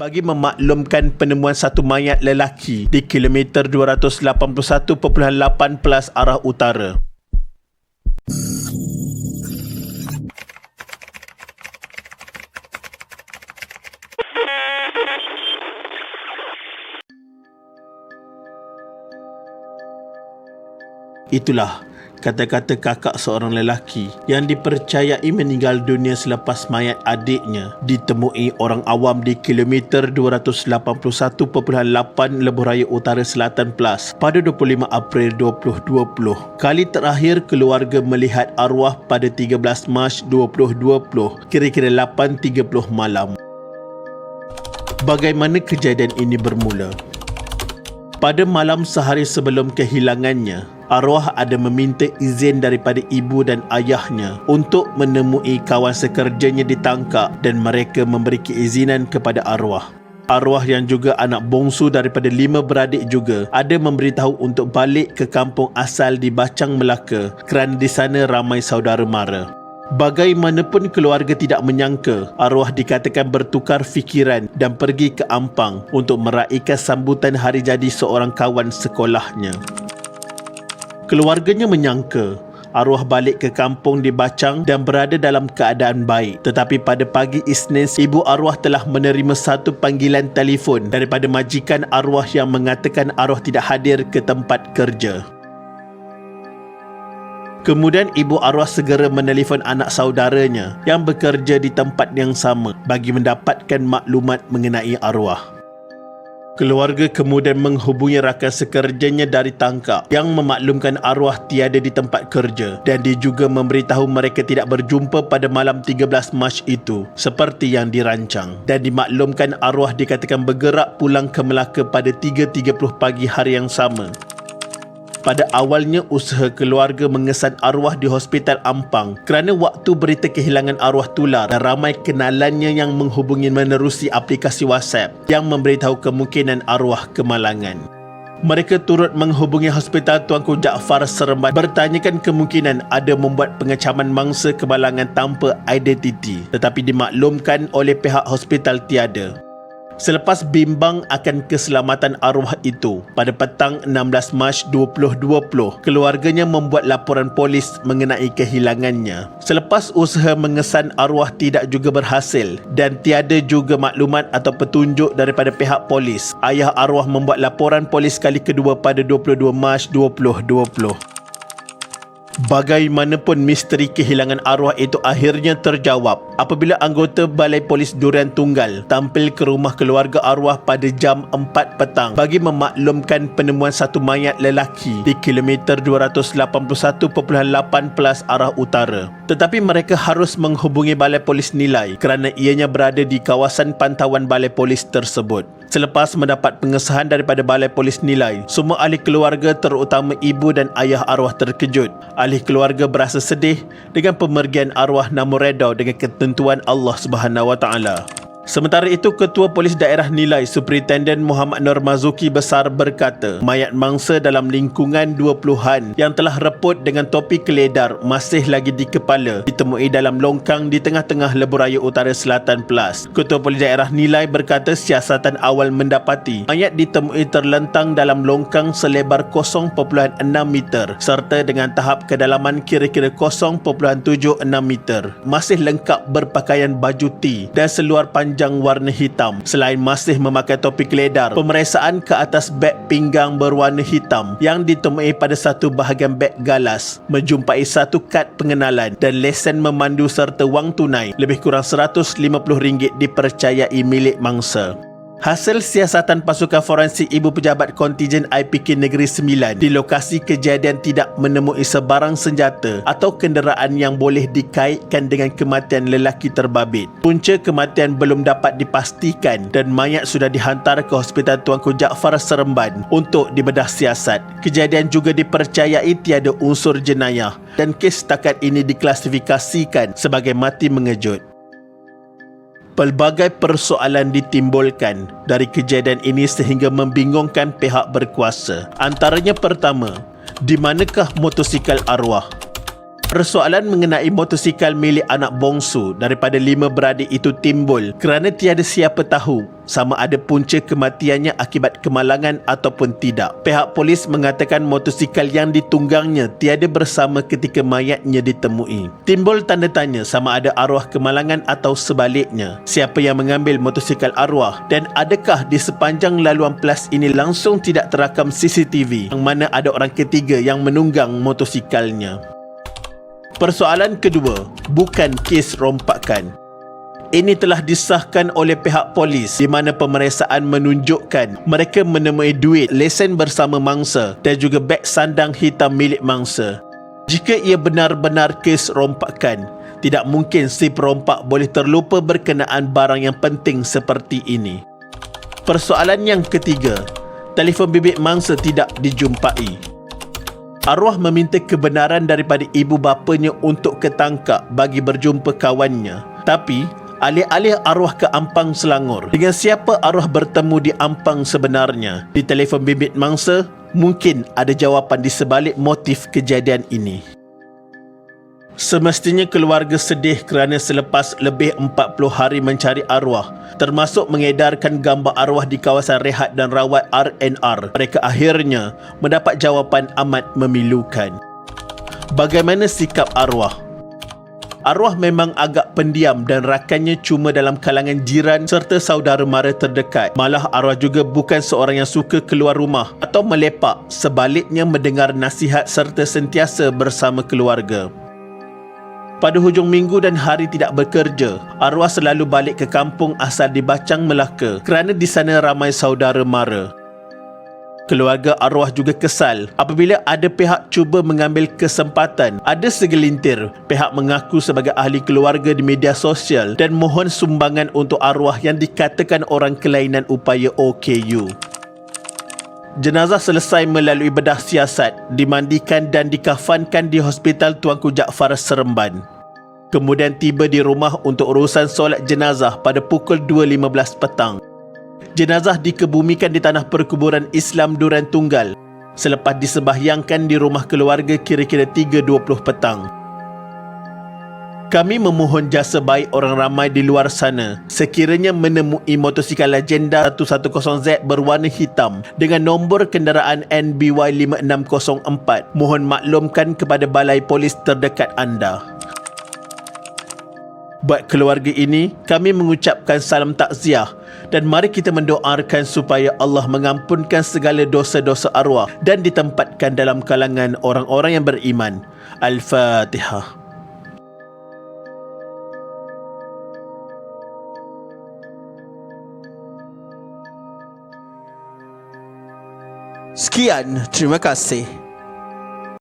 bagi memaklumkan penemuan satu mayat lelaki di kilometer 281.8 plus arah utara. Itulah kata-kata kakak seorang lelaki yang dipercayai meninggal dunia selepas mayat adiknya ditemui orang awam di kilometer 281.8 Lebuh Raya Utara Selatan Plus pada 25 April 2020. Kali terakhir keluarga melihat arwah pada 13 Mac 2020 kira-kira 8.30 malam. Bagaimana kejadian ini bermula? Pada malam sehari sebelum kehilangannya, arwah ada meminta izin daripada ibu dan ayahnya untuk menemui kawan sekerjanya di Tangkak dan mereka memberi keizinan kepada arwah. Arwah yang juga anak bongsu daripada 5 beradik juga ada memberitahu untuk balik ke kampung asal di Bacang, Melaka kerana di sana ramai saudara mara. Bagaimanapun keluarga tidak menyangka arwah dikatakan bertukar fikiran dan pergi ke Ampang untuk meraihkan sambutan hari jadi seorang kawan sekolahnya. Keluarganya menyangka arwah balik ke kampung di Bacang dan berada dalam keadaan baik. Tetapi pada pagi Isnin, ibu arwah telah menerima satu panggilan telefon daripada majikan arwah yang mengatakan arwah tidak hadir ke tempat kerja. Kemudian ibu arwah segera menelefon anak saudaranya yang bekerja di tempat yang sama bagi mendapatkan maklumat mengenai arwah. Keluarga kemudian menghubungi rakan sekerjanya dari Tangkak yang memaklumkan arwah tiada di tempat kerja dan dia juga memberitahu mereka tidak berjumpa pada malam 13 Mac itu seperti yang dirancang, dan dimaklumkan arwah dikatakan bergerak pulang ke Melaka pada 3.30 pagi hari yang sama. Pada awalnya usaha keluarga mengesan arwah di Hospital Ampang kerana waktu berita kehilangan arwah tular dan ramai kenalannya yang menghubungi menerusi aplikasi WhatsApp yang memberitahu kemungkinan arwah kemalangan. Mereka turut menghubungi Hospital Tuanku Jaafar Seremban bertanyakan kemungkinan ada membuat pengecaman mangsa kemalangan tanpa identiti, tetapi dimaklumkan oleh pihak hospital tiada. Selepas bimbang akan keselamatan arwah itu, pada petang 16 Mac 2020, keluarganya membuat laporan polis mengenai kehilangannya. Selepas usaha mengesan arwah tidak juga berhasil dan tiada juga maklumat atau petunjuk daripada pihak polis, ayah arwah membuat laporan polis kali kedua pada 22 Mac 2020. Bagaimanapun misteri kehilangan arwah itu akhirnya terjawab apabila anggota Balai Polis Durian Tunggal tampil ke rumah keluarga arwah pada jam 4 petang bagi memaklumkan penemuan satu mayat lelaki di kilometer 281.8 plus arah utara. Tetapi mereka harus menghubungi Balai Polis Nilai kerana ianya berada di kawasan pantauan Balai Polis tersebut. Selepas mendapat pengesahan daripada Balai Polis Nilai, semua ahli keluarga terutama ibu dan ayah arwah terkejut. Ahli keluarga berasa sedih dengan pemergian arwah namun redha dengan ketentuan Allah SWT. Sementara itu, Ketua Polis Daerah Nilai Superintenden Muhammad Nur Mazuki Besar berkata, mayat mangsa dalam lingkungan 20-an yang telah reput dengan topi keledar masih lagi di kepala ditemui dalam longkang di tengah-tengah Lebuh Raya Utara Selatan Plus. Ketua Polis Daerah Nilai berkata siasatan awal mendapati mayat ditemui terlentang dalam longkang selebar 0.6 meter serta dengan tahap kedalaman kira-kira 0.76 meter. Masih lengkap berpakaian baju T dan seluar panjang warna hitam. Selain masih memakai topi keledar, pemeriksaan ke atas beg pinggang berwarna hitam yang ditemui pada satu bahagian beg galas menjumpai satu kad pengenalan dan lesen memandu serta wang tunai lebih kurang RM150 dipercayai milik mangsa. Hasil siasatan pasukan forensik Ibu Pejabat Kontijen IPK Negeri Sembilan di lokasi kejadian tidak menemui sebarang senjata atau kenderaan yang boleh dikaitkan dengan kematian lelaki terbabit. Punca kematian belum dapat dipastikan dan mayat sudah dihantar ke Hospital Tuanku Jaafar Seremban untuk dibedah siasat. Kejadian juga dipercayai tiada unsur jenayah dan kes setakat ini diklasifikasikan sebagai mati mengejut. Pelbagai persoalan ditimbulkan dari kejadian ini sehingga membingungkan pihak berkuasa. Antaranya pertama, di manakah motosikal arwah? Persoalan mengenai motosikal milik anak bongsu daripada 5 beradik itu timbul kerana tiada siapa tahu sama ada punca kematiannya akibat kemalangan ataupun tidak. Pihak polis mengatakan motosikal yang ditunggangnya tiada bersama ketika mayatnya ditemui. Timbul tanda tanya sama ada arwah kemalangan atau sebaliknya. Siapa yang mengambil motosikal arwah dan adakah di sepanjang laluan Plus ini langsung tidak terakam CCTV yang mana ada orang ketiga yang menunggang motosikalnya. Persoalan kedua, bukan kes rompakan. Ini telah disahkan oleh pihak polis di mana pemeriksaan menunjukkan mereka menemui duit, lesen bersama mangsa dan juga beg sandang hitam milik mangsa. Jika ia benar-benar kes rompakan, tidak mungkin si perompak boleh terlupa berkenaan barang yang penting seperti ini. Persoalan yang ketiga, telefon bimbit mangsa tidak dijumpai. Arwah meminta kebenaran daripada ibu bapanya untuk ketangkap bagi berjumpa kawannya. Tapi, alih-alih arwah ke Ampang Selangor, dengan siapa arwah bertemu di Ampang sebenarnya? Di telefon bimbit mangsa, mungkin ada jawapan di sebalik motif kejadian ini. Semestinya keluarga sedih kerana selepas lebih 40 hari mencari arwah, termasuk mengedarkan gambar arwah di kawasan rehat dan rawat RNR, mereka akhirnya mendapat jawapan amat memilukan. Bagaimana sikap arwah? Arwah memang agak pendiam dan rakannya cuma dalam kalangan jiran serta saudara mara terdekat. Malah arwah juga bukan seorang yang suka keluar rumah atau melepak, sebaliknya mendengar nasihat serta sentiasa bersama keluarga. Pada hujung minggu dan hari tidak bekerja, arwah selalu balik ke kampung asal di Bacang, Melaka kerana di sana ramai saudara mara. Keluarga arwah juga kesal apabila ada pihak cuba mengambil kesempatan. Ada segelintir pihak mengaku sebagai ahli keluarga di media sosial dan mohon sumbangan untuk arwah yang dikatakan orang kelainan upaya OKU. Jenazah selesai melalui bedah siasat, dimandikan dan dikafankan di Hospital Tuanku Jaafar Seremban. Kemudian tiba di rumah untuk urusan solat jenazah pada pukul 2.15 petang. Jenazah dikebumikan di tanah perkuburan Islam Durian Tunggal selepas disembahyangkan di rumah keluarga kira-kira 3.20 petang. Kami memohon jasa baik orang ramai di luar sana sekiranya menemui motosikal Legenda 110Z berwarna hitam dengan nombor kenderaan NBY 5604. Mohon maklumkan kepada balai polis terdekat anda. Buat keluarga ini, kami mengucapkan salam takziah dan mari kita mendoakan supaya Allah mengampunkan segala dosa-dosa arwah dan ditempatkan dalam kalangan orang-orang yang beriman. Al-Fatihah. Sekian, terima kasih.